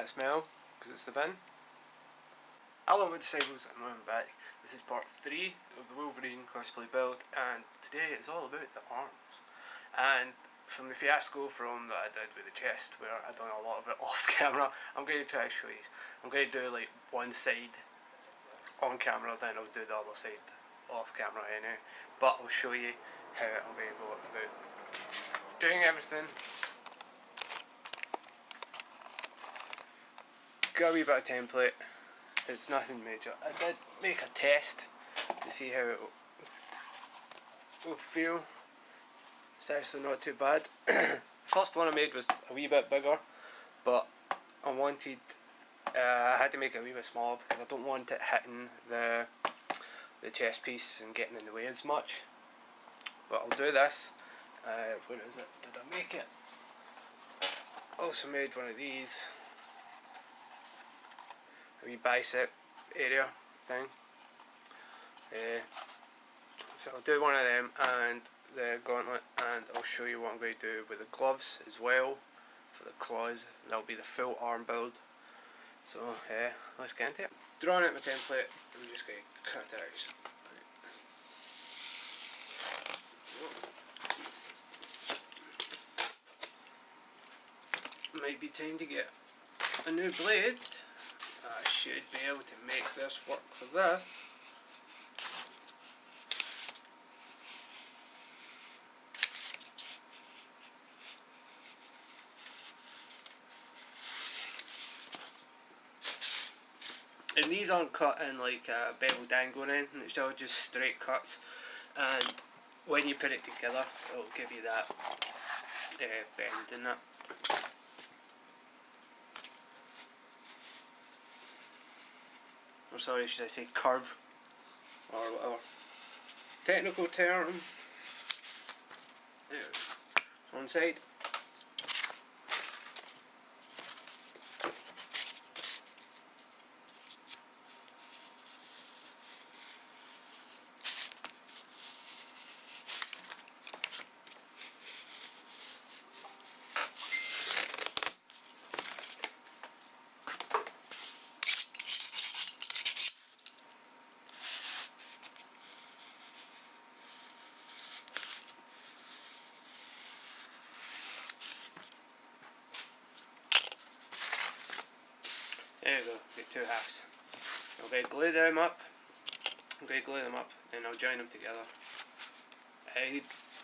that smell, because it's the bin. Hello my disciples, and welcome back. This is part 3 of the Wolverine cosplay build, and today it's all about the arms. And from the fiasco that I did with the chest, where I done a lot of it off camera, I'm going to try to show you. I'm going to do like one side on camera, then I'll do the other side off camera anyway. But I'll show you how I'm going to go about doing everything. Got a wee bit of template. It's nothing major. I did make a test to see how it will feel. It's actually not too bad. First one I made was a wee bit bigger, but I wanted, I had to make it a wee bit smaller because I don't want it hitting the chest piece and getting in the way as much. But I'll do this. Where is it? Did I make it? Also made one of these. A wee bicep area thing. So I'll do one of them and the gauntlet, and I'll show you what I'm going to do with the gloves as well for the claws. That'll be the full arm build. So let's get into it. Drawing out my template, I'm just going to cut it out. Might be time to get a new blade. I should be able to make this work for this. And these aren't cut in like a bevel dangle or anything, it's all just straight cuts, and when you put it together it'll give you that bend in that. Or sorry, should I say curve, or whatever technical term. There, one side. There we go, get two halves. I'm going to glue them up, and I'll join them together.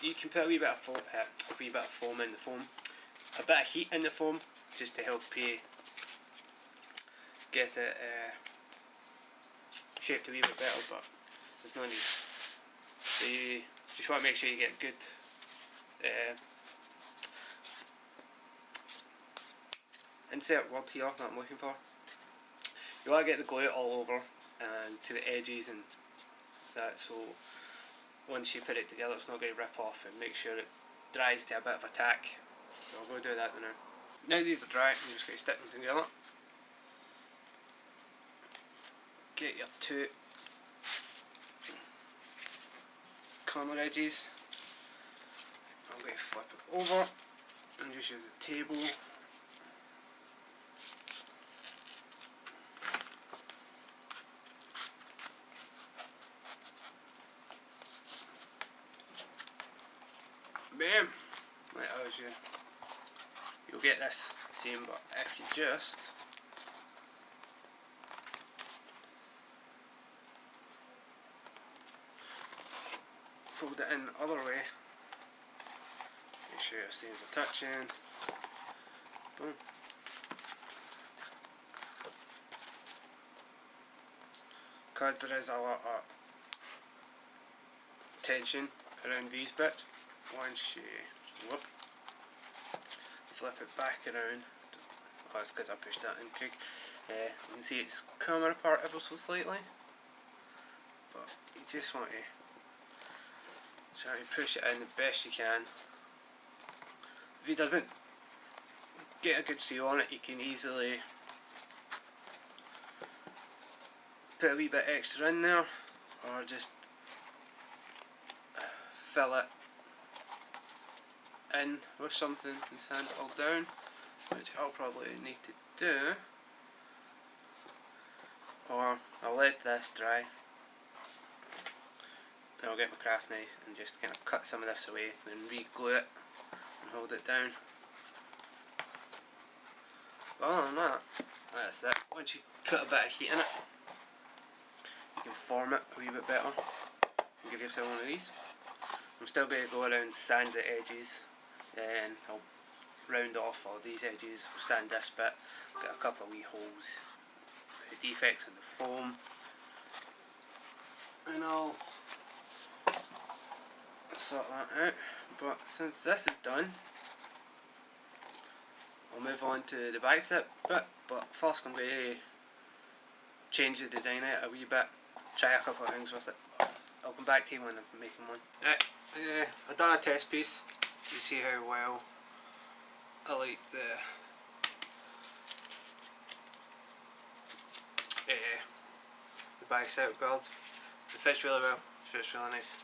You can put a wee bit of foam, in the foam, a bit of heat in the foam, just to help you get it shaped a wee bit better, but there's no need. So you just want to make sure you get good insert word here that I'm looking for. You want to get the glue all over and to the edges and that, so once you put it together it's not going to rip off, and make sure it dries to a bit of a tack. So I'll go do that now. Now these are dry, I'm just going to stick them together. Get your two corner edges. I'm going to flip it over and just use the table. Bam! Right, you'll get this same, but if you just fold it in the other way, make sure your seams are touching. Boom. Because there is a lot of tension around these bits. Once you flip it back around, oh, it's because I pushed that in quick. You can see it's coming apart ever so slightly, but you just want to try to push it in the best you can. If it doesn't get a good seal on it, you can easily put a wee bit extra in there, or just fill it in with something and sand it all down. which I'll probably need to do, or I'll let this dry, then I'll get my craft knife and just kind of cut some of this away, then re-glue it and hold it down. But other than that, that's it. Once you put a bit of heat in it, you can form it a wee bit better and give yourself one of these. I'm still going to go around, sand the edges, then I'll round off all these edges, sand this bit, get a couple of wee holes, defects in the foam, and I'll sort that out. But since this is done, I'll move on to the bicep bit, but first I'm going to change the design out a wee bit, try a couple of things with it. I'll come back to you when I'm making one. Right, I've done a test piece to see how well I like the bicep build. It fits really well, it fits really nice.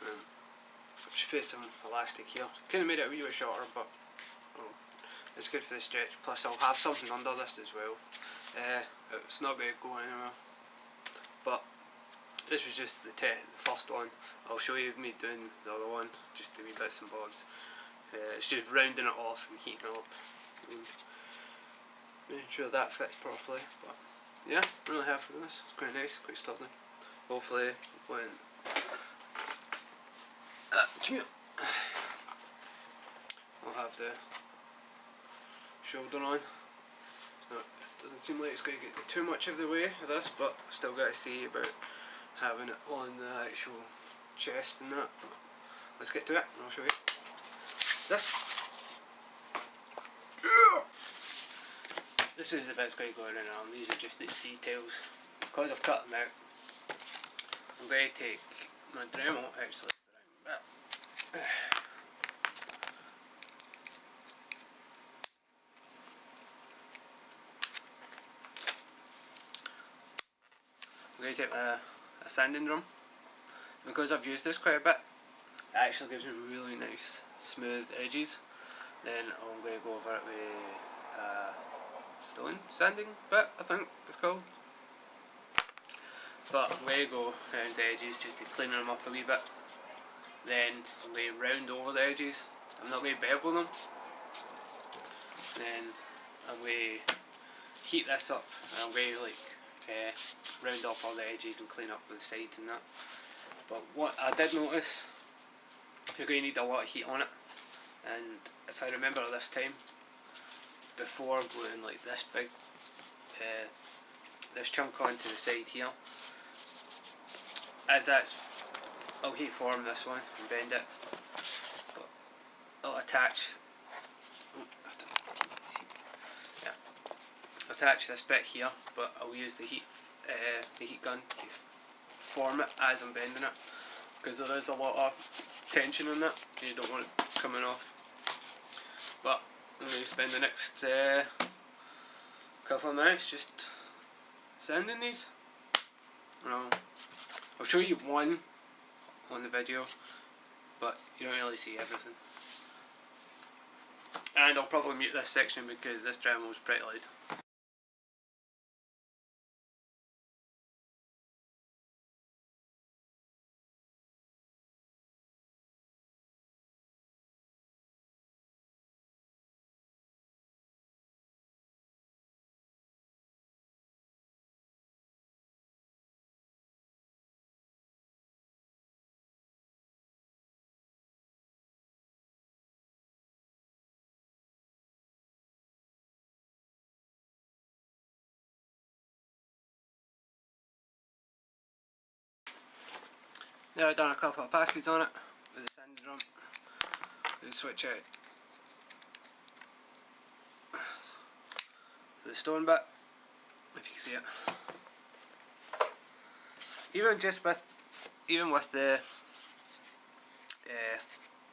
I've just put some elastic here. Could have made it a wee bit shorter, but it's good for the stretch. Plus I'll have something under this as well. It's not going to go anywhere. But this was just the first one. I'll show you me doing the other one, just the wee bits and bobs. It's just rounding it off and heating it up and making sure that fits properly. But yeah, I'm really happy with this. It's quite nice, quite sturdy. Hopefully when come here, I'll have the shoulder on. It doesn't seem like it's going to get too much of the way of this, but I still got to see about having it on the actual chest and that. But let's get to it and I'll show you. This is the bit that's going to go around the arm. These are just the details. Because I've cut them out, I'm going to take my Dremel, actually, I'm going to take a sanding drum. Because I've used this quite a bit, it actually gives me really nice smooth edges. Then I'm going to go over it with stone sanding bit, I think it's called. But I'm going to go around the edges just to clean them up a wee bit. Then I'm going to round over the edges. I'm not going to bevel them. Then I'm going to heat this up and I'm going to round off all the edges and clean up the sides and that. But what I did notice, you're going to need a lot of heat on it. And if I remember this time, before gluing like this big, this chunk onto the side here, as that's, I'll heat form this one and bend it, but I'll attach, attach this bit here, but I'll use the heat gun to form it as I'm bending it, because there is a lot of tension in that, and you don't want it coming off. But I'm going to spend the next couple of minutes just sanding these, and I'll show you one on the video, but you don't really see everything. And I'll probably mute this section because this Dremel is pretty loud. Now I've done a couple of passes on it with the sanding drum. We'll switch out the stone bit, if you can see it. Even with the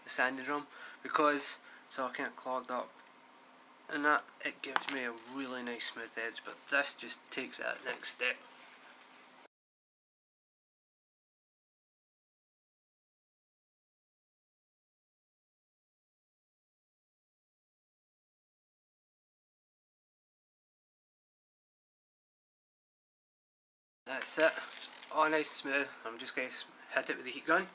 sanding drum, because it's all kind of clogged up and that, it gives me a really nice smooth edge, but this just takes that next step. That's it. It's all nice and smooth. I'm just going to hit it with the heat gun.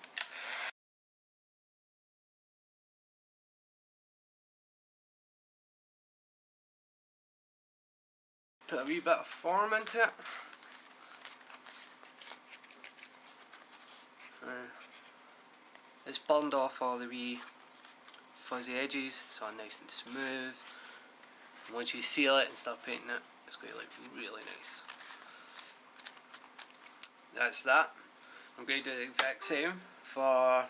Put a wee bit of form into it. It's burned off all the wee fuzzy edges. It's all nice and smooth. And once you seal it and start painting it, it's going to look really nice. That's that. I'm going to do the exact same for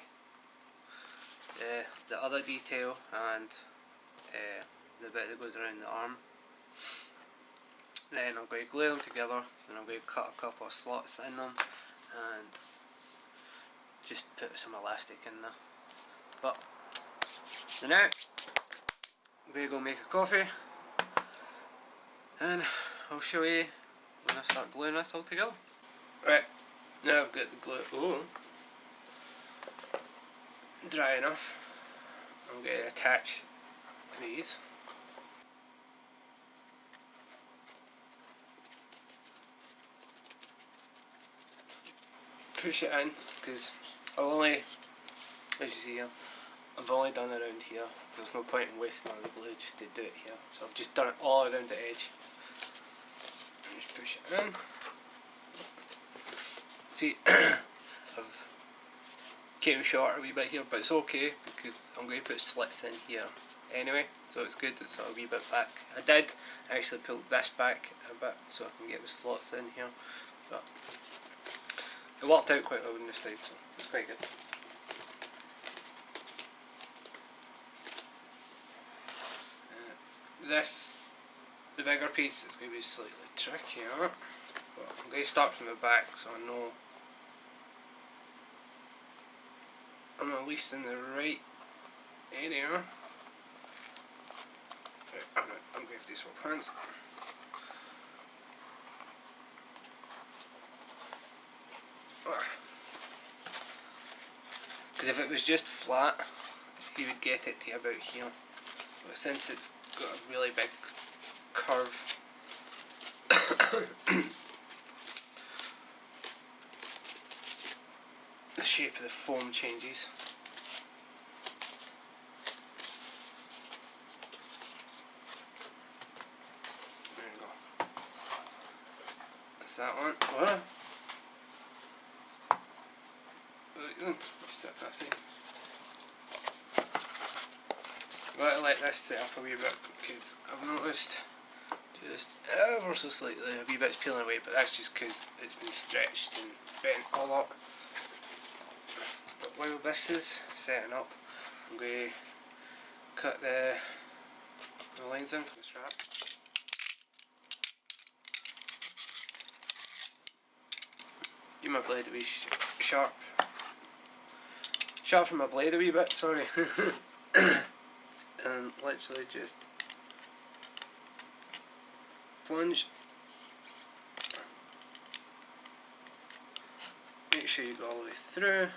the other detail and the bit that goes around the arm. Then I'm going to glue them together, and I'm going to cut a couple of slots in them and just put some elastic in there. But so now I'm going to go make a coffee, and I'll show you when I start gluing this all together. Right, now I've got the glue dry enough. I'm going to attach these. Push it in, because I've only, as you see here, I've only done it around here. There's no point in wasting all the glue just to do it here. So I've just done it all around the edge. And just push it in. See, I've came short a wee bit here, but it's okay because I'm going to put slits in here anyway, so it's good it's a wee bit back. I did actually pull this back a bit so I can get the slots in here, but it worked out quite well on this side, so it's quite good. The bigger piece is going to be slightly trickier, but I'm going to start from the back so I know I'm at least in the right area. Right, I'm going to have to swap hands. Because if it was just flat, you would get it to about here. But since it's got a really big curve, the shape of the foam changes. There you go. That's that one. What? Set that thing. I'm going to let this set up a wee bit because I've noticed just ever so slightly a wee bit's peeling away, but that's just because it's been stretched and bent a lot. But while this is setting up, I'm going to cut the lines in for the strap. Give my blade a wee sharp. Sharpen my blade a wee bit, sorry. And literally just plunge. Make sure you go all the way through.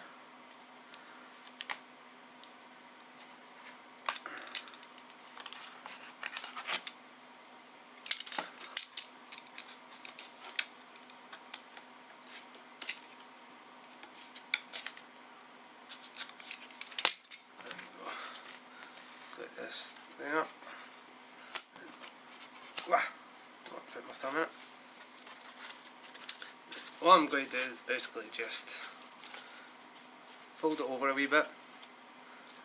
This thing up. Don't put my thumb in it. What I'm going to do is basically just fold it over a wee bit,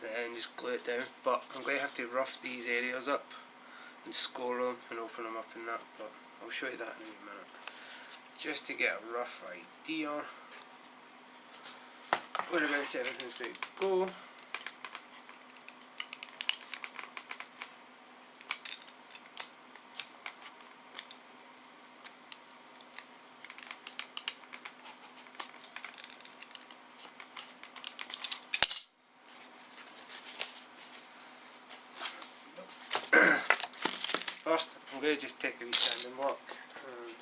then just glue it down. But I'm going to have to rough these areas up and score them and open them up in that. But I'll show you that in a wee minute. Just to get a rough idea whereabouts everything's going to go. First, I'm going to just take a wee sanding block and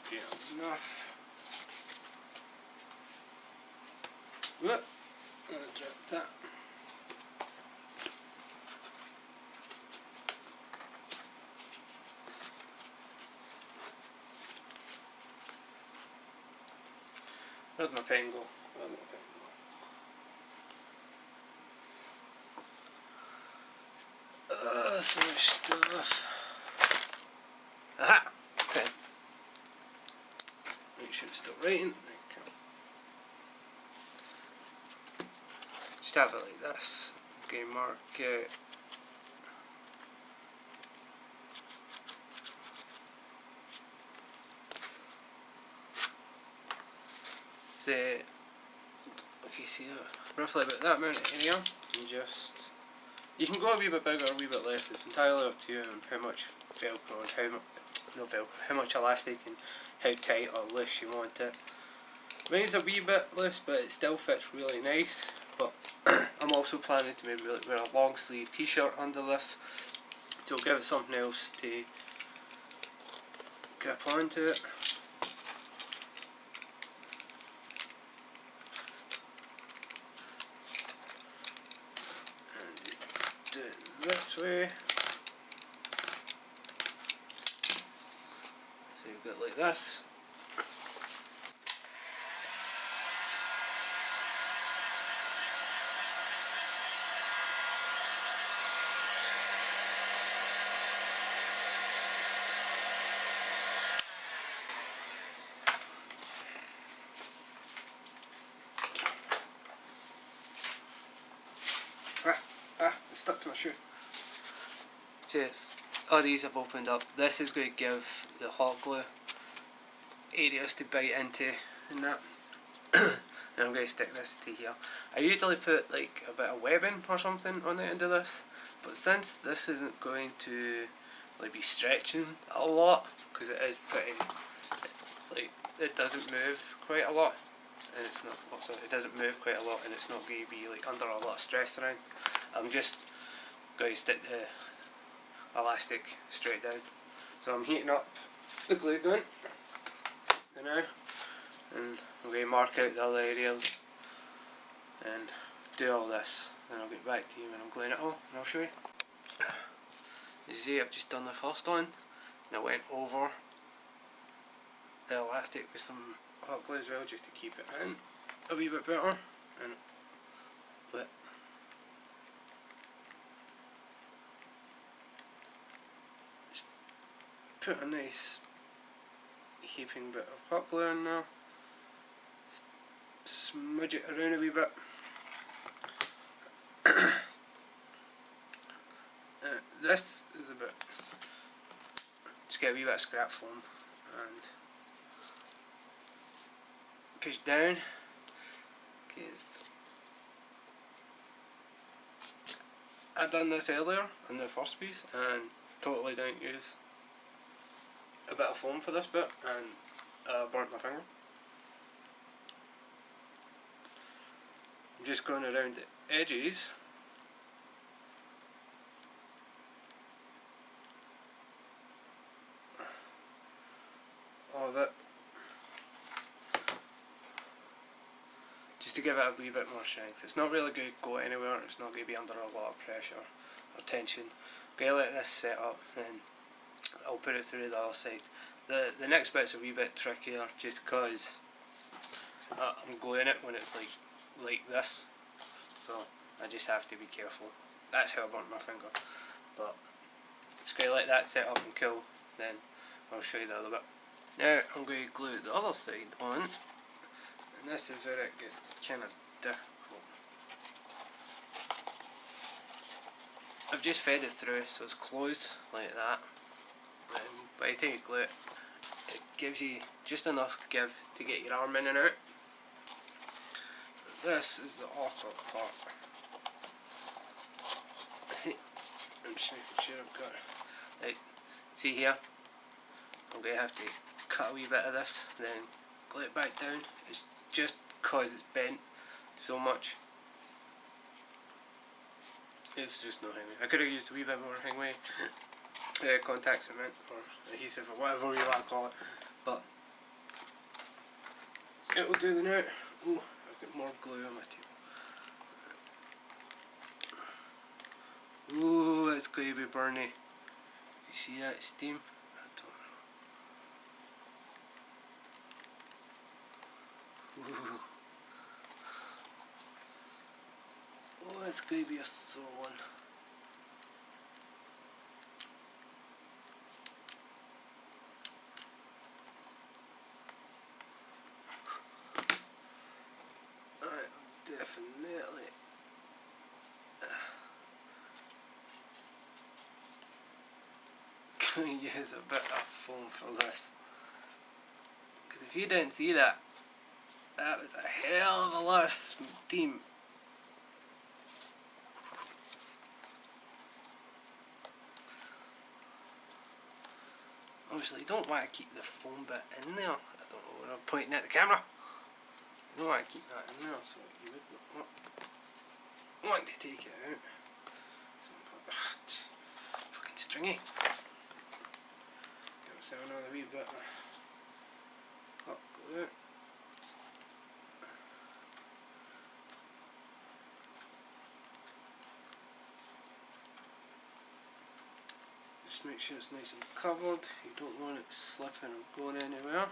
be enough. Whoop! I'll drop that. Where's my pen go? Where's my pen go? So much stuff. Aha! Pen. Make sure it's still writing. Just have it like this. Okay, mark it. Say, okay, see roughly about that amount of area, and just, you can go a wee bit bigger or a wee bit less, it's entirely up to you on how much velcro and how much elastic and how tight or loose you want it. Mine's a wee bit loose, but it still fits really nice, but I'm also planning to maybe wear a long sleeve t-shirt under this, so give it something else to grip onto it. Do it this way. So you've got like this. It's stuck to my shoe. So yes, all these have opened up. This is going to give the hot glue areas to bite into and that. And I'm going to stick this to here. I usually put like a bit of webbing or something on the end of this, but since this isn't going to like be stretching a lot, because it is pretty, like, it doesn't move quite a lot, and it's not, also it doesn't move quite a lot, and it's not going to be like under a lot of stress around. I'm just going to stick the elastic straight down. So I'm heating up the glue gun now, and I'm going to mark out the other areas and do all this. Then I'll get back to you when I'm gluing it all, and I'll show you. As you see, I've just done the first one, and I went over the elastic with some hot glue as well, just to keep it in a wee bit better. And but just put a nice heaping bit of hot glue in there, smudge it around a wee bit. This is a bit, just get a wee bit of scrap foam and push down. I done this earlier in the first piece and totally didn't use a bit of foam for this bit, and burnt my finger. I'm just going around the edges of it, just to give it a wee bit more strength. It's not really going to go anywhere, it's not going to be under a lot of pressure or tension. I'm going to let this set up, and I'll put it through the other side. The next bit's a wee bit trickier, just because I'm gluing it when it's like this, so I just have to be careful. That's how I burnt my finger. But just going to let that set up and cool, then I'll show you the other bit. Now I'm going to glue the other side on, and this is where it gets kind of difficult. I've just fed it through, so it's closed like that, and by the time you glue it, it gives you just enough give to get your arm in and out. This is the awkward part. I'm just making sure I've got it. Like, see here, I'm going to have to cut a wee bit of this, then glue it back down. It's just because it's bent so much. It's just no hangway. I could have used a wee bit more hangway, contact cement or adhesive or whatever you want to call it, but It'll do now. Oh, I've got more glue on my table. Oh, it's going to be burny. You see that steam? I don't know. Ooh. Oh, it's going to be a sore one. Definitely. Gonna use a bit of foam for this. Because if you didn't see that, that was a hell of a lot of steam. Obviously you don't want to keep the foam bit in there. I don't know when I'm pointing at the camera. You don't want to keep that in there, so you would want to take it out. It's fucking stringy. Give myself another wee bit of hot glue. Just make sure it's nice and covered. You don't want it slipping or going anywhere.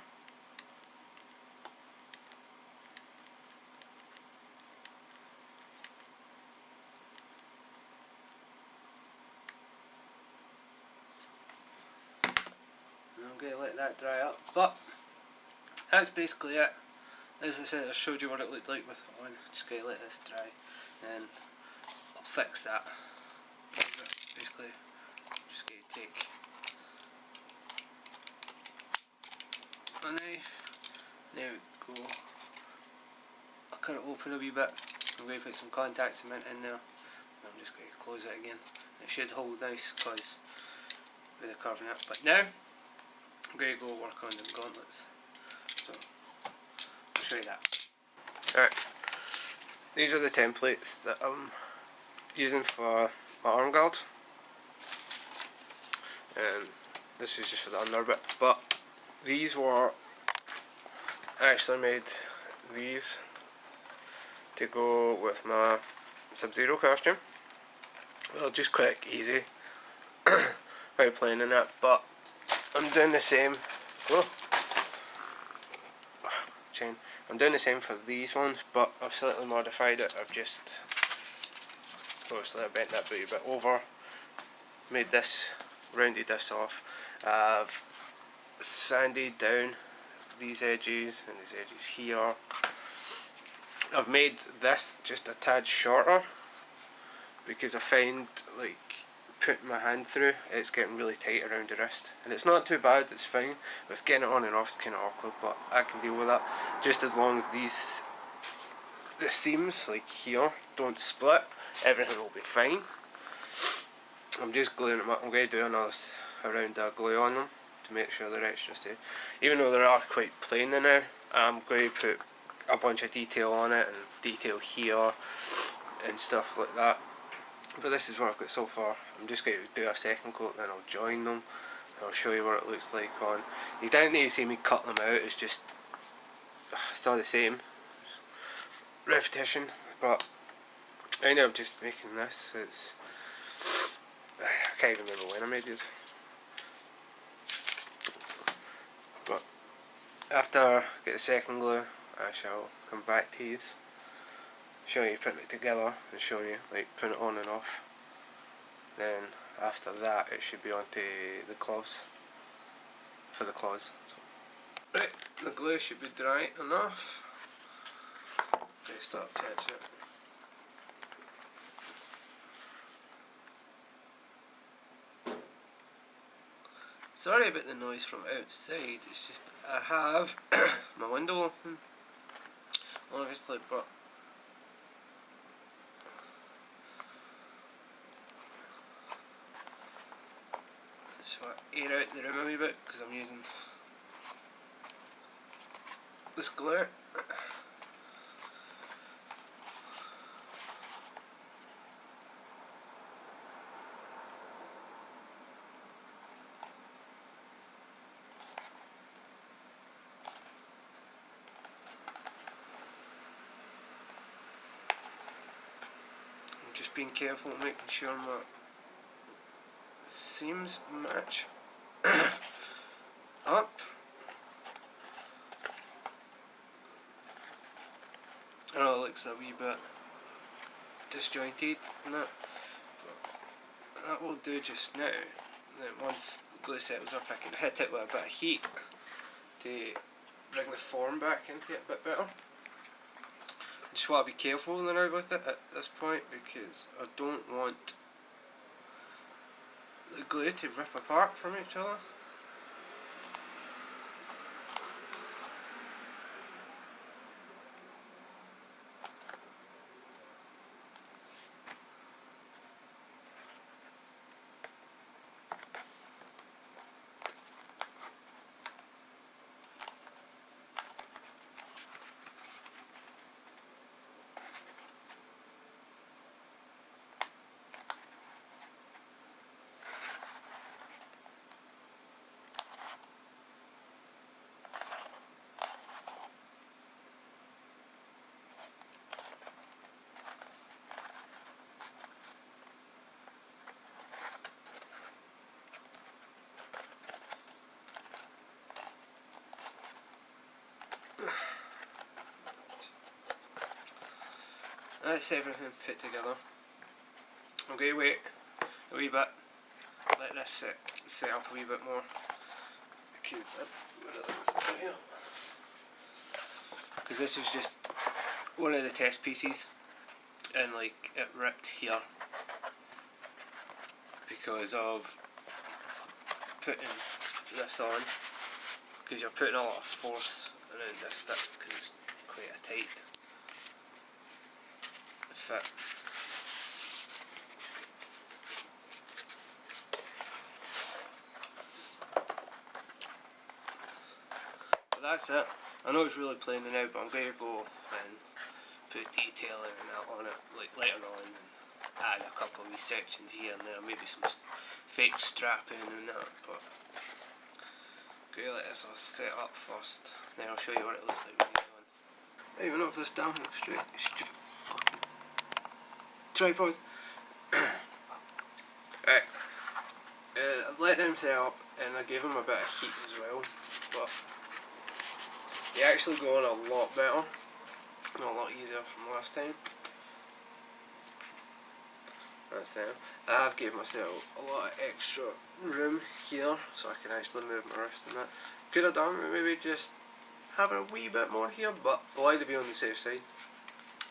I'm going to let that dry up, but that's basically it. As I said, I showed you what it looked like with it on. Just going to let this dry and I'll fix that. Basically, just going to take a knife, there we go. I'll cut it open a wee bit. I'm going to put some contact cement in there. I'm just going to close it again. It should hold nice because with the carving it. But now I'm going to go work on the gauntlets. So I'll show you that. Alright, these are the templates that I'm using for my arm guard. And this is just for the under bit. But these were, I actually made these to go with my Sub-Zero costume. Well, just quick, easy, quite plain in it, but I'm doing the same. Oh, chain. I'm doing the same for these ones, but I've slightly modified it. I've just obviously I bent that bit a bit over, made this, rounded this off. I've sanded down these edges and these edges here. I've made this just a tad shorter because I find like putting my hand through it's getting really tight around the wrist, and it's not too bad, it's fine, but it's getting it on and off is kind of awkward, but I can deal with that just as long as the seams like here don't split. Everything will be fine. I'm just gluing them up. I'm going to do another round of glue on them to make sure they're extra stay. Even though they are quite plain now, I'm going to put a bunch of detail on it and detail here and stuff like that. But this is what I've got so far. I'm just going to do a second coat, then I'll join them and I'll show you what it looks like on. You don't need to see me cut them out, it's just, it's all the same, repetition. But I end up just making this. It's, I can't even remember when I made these. But after I get the second glue, I shall come back to these, show you putting it together and show you like putting it on and off. Then after that it should be onto the gloves, for the claws. So, right, the glue should be dry enough. Okay, start attaching it. Sorry about the noise from outside, it's just I have my window open, obviously, but so I air out the room a wee bit because I'm using this glue. just being careful, making sure my seams match up. I know it looks a wee bit disjointed and that, but that will do just now. Then once the glue settles up, I can hit it with a bit of heat to bring the form back into it a bit better. Just want to be careful now with it at this point, because I don't want the glue to rip apart from each other. That's everything put together. I'm going to wait a wee bit, let this set up a wee bit more, because this was just one of the test pieces, and like it ripped here because of putting this on, because you're putting a lot of force around this bit because it's quite a tight fit. But that's it. I know it's really plain now, but I'm going to go and put detailing and that on it like later on, and add a couple of wee sections here and there, maybe some fake strapping and that, but I'm going to let this all set up first, then I'll show you what it looks like when it's on. I don't even know if this damn looks straight. Stupid fucking tripod. Right, I've let them set up and I gave them a bit of heat as well, but they actually go on a lot better, a lot easier from last time. That's them. I have gave myself a lot of extra room here so I can actually move my wrist and that. Could have done maybe just having a wee bit more here, but I like to be on the safe side,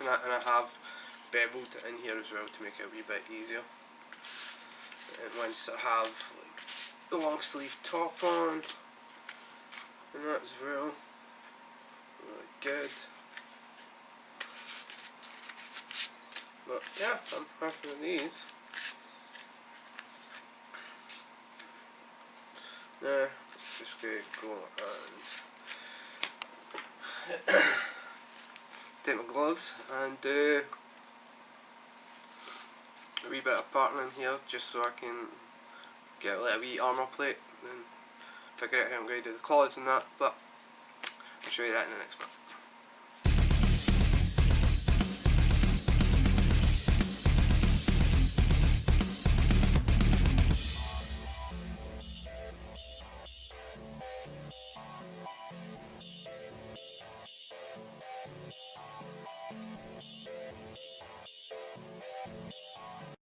and I have beveled it in here as well to make it a wee bit easier. And once I have like the long sleeve top on and that as well, really good. But yeah, I'm happy with these. Now, just going to go and take my gloves and do a wee bit of parting in here just so I can get a little wee armour plate and figure out how I'm going to do the claws and that, but I'll show you that in the next bit.